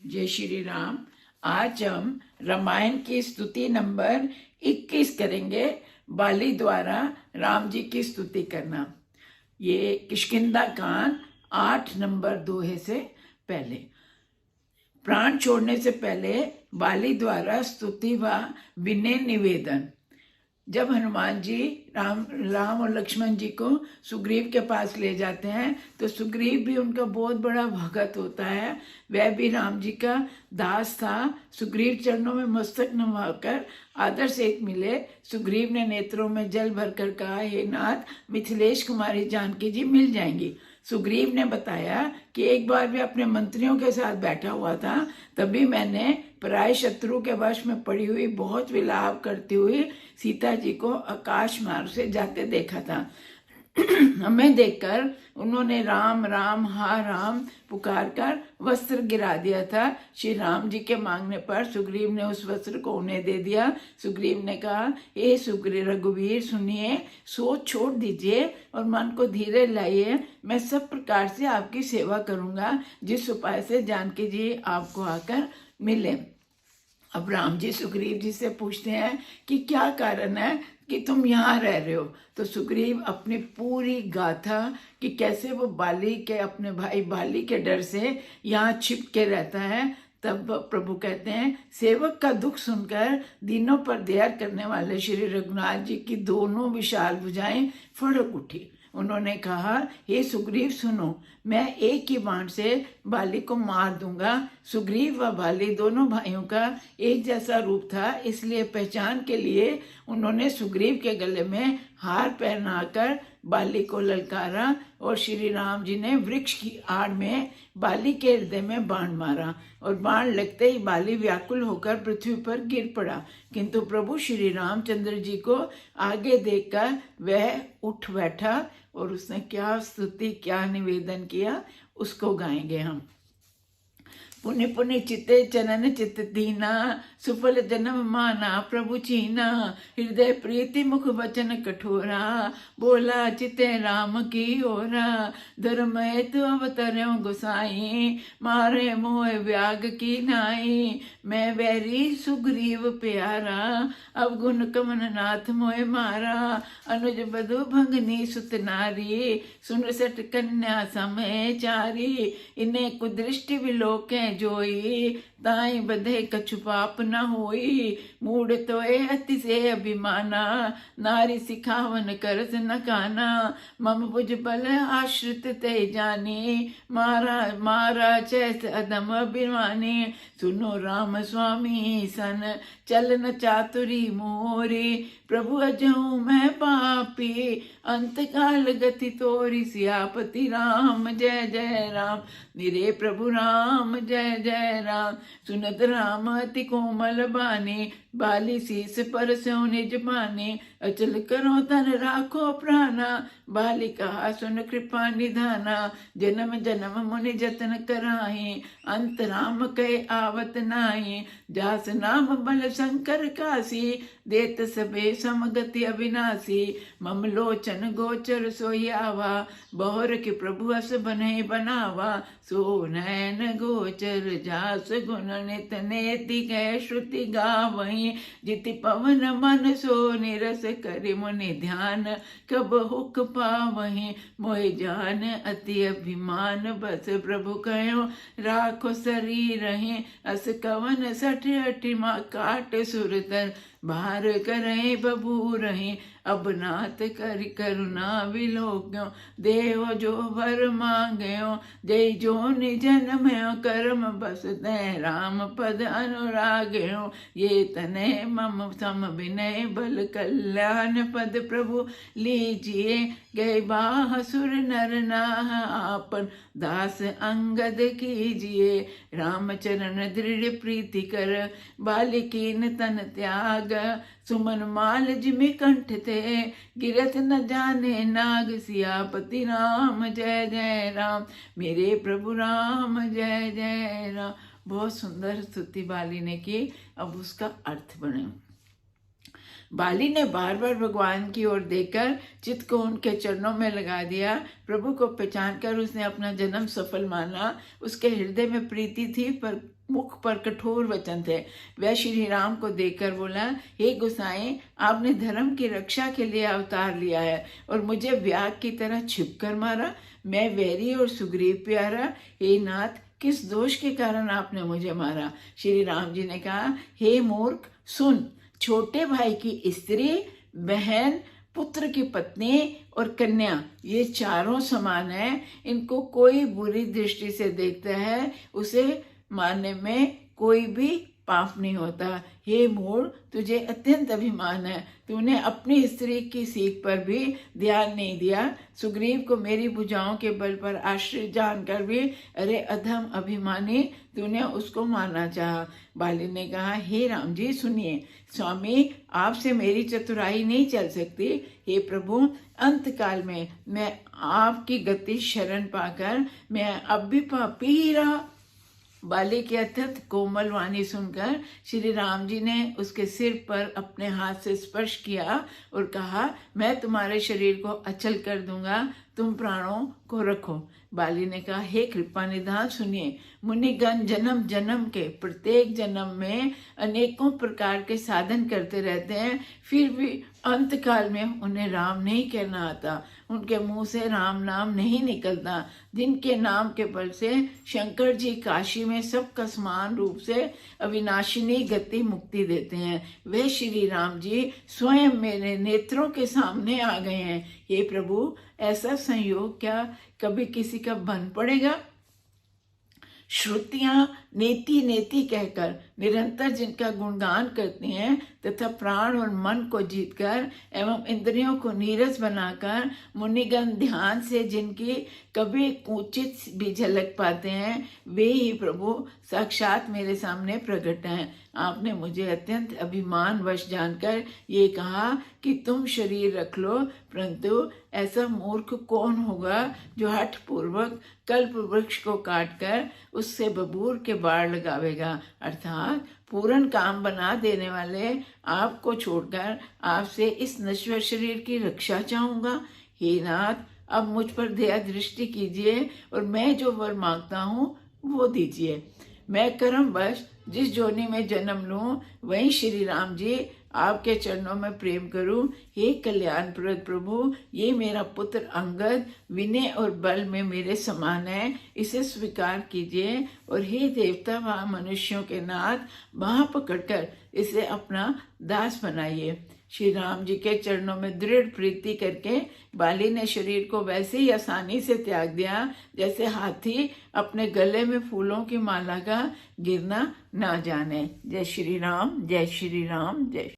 जय श्री राम। आज हम रामायण की स्तुति नंबर 21 करेंगे। बाली द्वारा राम जी की स्तुति करना। ये किष्किंधा कांड 8 नंबर दोहे से पहले। प्राण छोड़ने से पहले बाली द्वारा स्तुति व विनय निवेदन। जब हनुमान जी राम और लक्ष्मण जी को सुग्रीव के पास ले जाते हैं तो सुग्रीव भी उनका बहुत बड़ा भगत होता है। वह भी राम जी का दास था। सुग्रीव चरणों में मस्तक नवाकर आदर से मिले। सुग्रीव ने नेत्रों में जल भरकर कहा, हे नाथ, मिथिलेश कुमारी जानकी जी मिल जाएंगी। सुग्रीव ने बताया कि एक बार भी अपने मंत्रियों के साथ बैठा हुआ था, तभी मैंने पराय शत्रु के वश में पड़ी हुई बहुत विलाप करती हुई सीता जी को आकाश मार्ग से जाते देखा था। हमें देखकर उन्होंने राम राम हा राम पुकार कर वस्त्र गिरा दिया था। श्री राम जी के मांगने पर सुग्रीव ने उस वस्त्र को उन्हें दे दिया। सुग्रीव ने कहा, हे सुग्रीव रघुवीर, सुनिए, सोच छोड़ दीजिए और मन को धीरे लाइए। मैं सब प्रकार से आपकी सेवा करूंगा, जिस उपाय से जानकी जी आपको आकर मिले। अब राम जी सुग्रीव जी से पूछते हैं कि क्या कारण है कि तुम यहाँ रह रहे हो। तो सुग्रीव अपनी पूरी गाथा कि कैसे वो बाली के, अपने भाई बाली के डर से यहाँ छिप के रहता है। तब प्रभु कहते हैं, सेवक का दुख सुनकर दीनों पर दया करने वाले श्री रघुनाथ जी की दोनों विशाल भुजाएं फड़क उठी। उन्होंने कहा, हे सुग्रीव सुनो, मैं एक ही बाण से बाली को मार दूंगा। सुग्रीव व बाली दोनों भाइयों का एक जैसा रूप था, इसलिए पहचान के लिए उन्होंने सुग्रीव के गले में हार पहनाकर बाली को ललकारा और श्री राम जी ने वृक्ष की आड़ में बाली के हृदय में बाण मारा और बाण लगते ही बाली व्याकुल होकर पृथ्वी पर गिर पड़ा। किंतु प्रभु श्री रामचंद्र जी को आगे देखकर वह उठ बैठा और उसने क्या स्तुति, क्या निवेदन किया, उसको गाएंगे हम। पुण्य पुण्य चित्ते चनन चित्त दीना, सुफल जन्म माना प्रभु चीना। हृदय प्रीति मुख वचन कठोरा, बोला चित्ते राम की ओरा। धर्म हेतु अवतर्यो गोसाई, मारे मोह व्याग की नाई। मैं वैरी सुग्रीव प्यारा, अब गुण कमन नाथ मोह मारा। अनुज बधु भंगनी सुत नारी, सुन सट कन्या समय चारी। इन्हें कुदृष्टि विलोके जोई, ताई बधे कछु पाप न होई। मूड तोए अति से अभिमाना, नारी सिखावन करस न काना। मम भुज बल आश्रित ते जानी, मारा चैत अदम अभिमानी। सुनो राम स्वामी सन, चलन चातुरी मोरी। प्रभु अजहूँ मैं पापी, अंत काल गति तोरी। सियापति राम जय जय राम, निरे प्रभु राम जय जय राम। सुनत राम अति कोमल बानी, बाली शीस पर स्यों निज मानी। अचल करो तन राखो प्राणा, बाली कहा सुन कृपा निधाना। जन्म जन्म मुनि जतन कराही, अंत राम कहे आवत नाही। जास नाम बल शंकर कासी, देत सबे समगति अविनाशी। मम लोचन गोचर सोई आवा, बहुर के प्रभु अस बने बनावा। सो नैन गोचर जास गुण नित नेति कह श्रुति गावहीं। जिति पवन मन सो निरस करि मुनि ध्यान, कब हुक पावहीं। मोहि जान अति अभिमान, बस प्रभु कहो राखो शरीरहि। अस कवन सठ अठि मा काट सुरतर, बाहर करें बबू रहे। अब नाथ करि करुणा विलोक्यो, देव जो वर मांगयो। जय जो निजन में कर्म बस तै, राम पद अनुराग्यो। ये तने मम सम विनय बल, कल्याण पद प्रभु लीजिए। गए बाह सुर नर नाह, आपन दास अंगद कीजिए। रामचरण दृढ़ प्रीति कर, बालिकीन तन त्याग। सुमन माल जिमि कंठ थे, गिरथ न जाने नाग। सियापति राम जय जय राम, मेरे प्रभु राम जय जय राम। बहुत सुंदर स्तुति बाली ने की। अब उसका अर्थ बने। बाली ने बार बार भगवान की ओर देखकर चित्त को उनके चरणों में लगा दिया। प्रभु को पहचान कर उसने अपना जन्म सफल माना। उसके हृदय में प्रीति थी पर मुख पर कठोर वचन थे। वह श्री राम को देखकर बोला, हे गोसाई, आपने धर्म की रक्षा के लिए अवतार लिया है और मुझे व्याघ्र की तरह छिप कर मारा। मैं वैरी और सुग्रीव प्यारा, हे नाथ, किस दोष के कारण आपने मुझे मारा? श्री राम जी ने कहा, हे मूर्ख, सुन, छोटे भाई की स्त्री, बहन, पुत्र की पत्नी और कन्या, ये चारों समान है। इनको कोई बुरी दृष्टि से देखता है, उसे मारने में कोई भी पाप नहीं होता। हे मूढ़, तुझे अत्यंत अभिमान है। तूने अपनी स्त्री की सीख पर भी ध्यान नहीं दिया। सुग्रीव को मेरी भुजाओं के बल पर आश्रित जानकर भी, अरे अधम अभिमानी, तूने उसको मारना चाहा। बाली ने कहा, हे राम जी सुनिए, स्वामी, आपसे मेरी चतुराई नहीं चल सकती। हे प्रभु, अंत काल में मैं आपकी गति शरण पाकर मैं अब भी पापी ही रहा। बाली की अत्यंत कोमल वाणी सुनकर श्री राम जी ने उसके सिर पर अपने हाथ से स्पर्श किया और कहा, मैं तुम्हारे शरीर को अचल कर दूंगा, तुम प्राणों को रखो। बाली ने कहा, हे कृपा निधान, सुनिए, मुनिगण जन्म जन्म के प्रत्येक जन्म में अनेकों प्रकार के साधन करते रहते हैं, फिर भी अंत काल में उन्हें राम नहीं कहना आता। उनके मुंह से राम नाम नहीं निकलता। जिनके नाम के बल से शंकर जी काशी में सबका समान रूप से अविनाशिनी गति मुक्ति देते हैं, वे श्री राम जी स्वयं मेरे नेत्रों के सामने आ गए हैं। हे प्रभु, ऐसा संयोग क्या कभी किसी का बन पड़ेगा? श्रुतियां नेति नेति कहकर निरंतर जिनका गुणगान करती हैं तथा प्राण और मन को जीतकर एवं इंद्रियों को नीरस बनाकर मुनिगण ध्यान से जिनकी कभी कुचित भी झलक पाते हैं, वे ही प्रभु साक्षात मेरे सामने प्रकट हैं। आपने मुझे अत्यंत अभिमान वश जानकर ये कहा कि तुम शरीर रख लो, परंतु ऐसा मूर्ख कौन होगा जो हठ पूर्वक कल्प वृक्ष को काटकर उससे बबूर के बाढ़ लगावेगा? अर्थात पूर्ण काम बना देने वाले आपको छोड़कर आपसे इस नश्वर शरीर की रक्षा चाहूंगा। हे नाथ, अब मुझ पर दया दृष्टि कीजिए और मैं जो वर मांगता हूँ वो दीजिए। मैं कर्मवश जिस जोनी में जन्म लूं, वहीं श्री राम जी आपके चरणों में प्रेम करूं। हे कल्याणप्रद प्रभु, ये मेरा पुत्र अंगद विनय और बल में मेरे समान है, इसे स्वीकार कीजिए। और हे देवता व मनुष्यों के नाथ, बाह पकड़कर इसे अपना दास बनाइए। श्री राम जी के चरणों में दृढ़ प्रीति करके बाली ने शरीर को वैसे ही आसानी से त्याग दिया जैसे हाथी अपने गले में फूलों की माला का गिरना ना जाने। जय श्री राम, जय श्री राम, जय।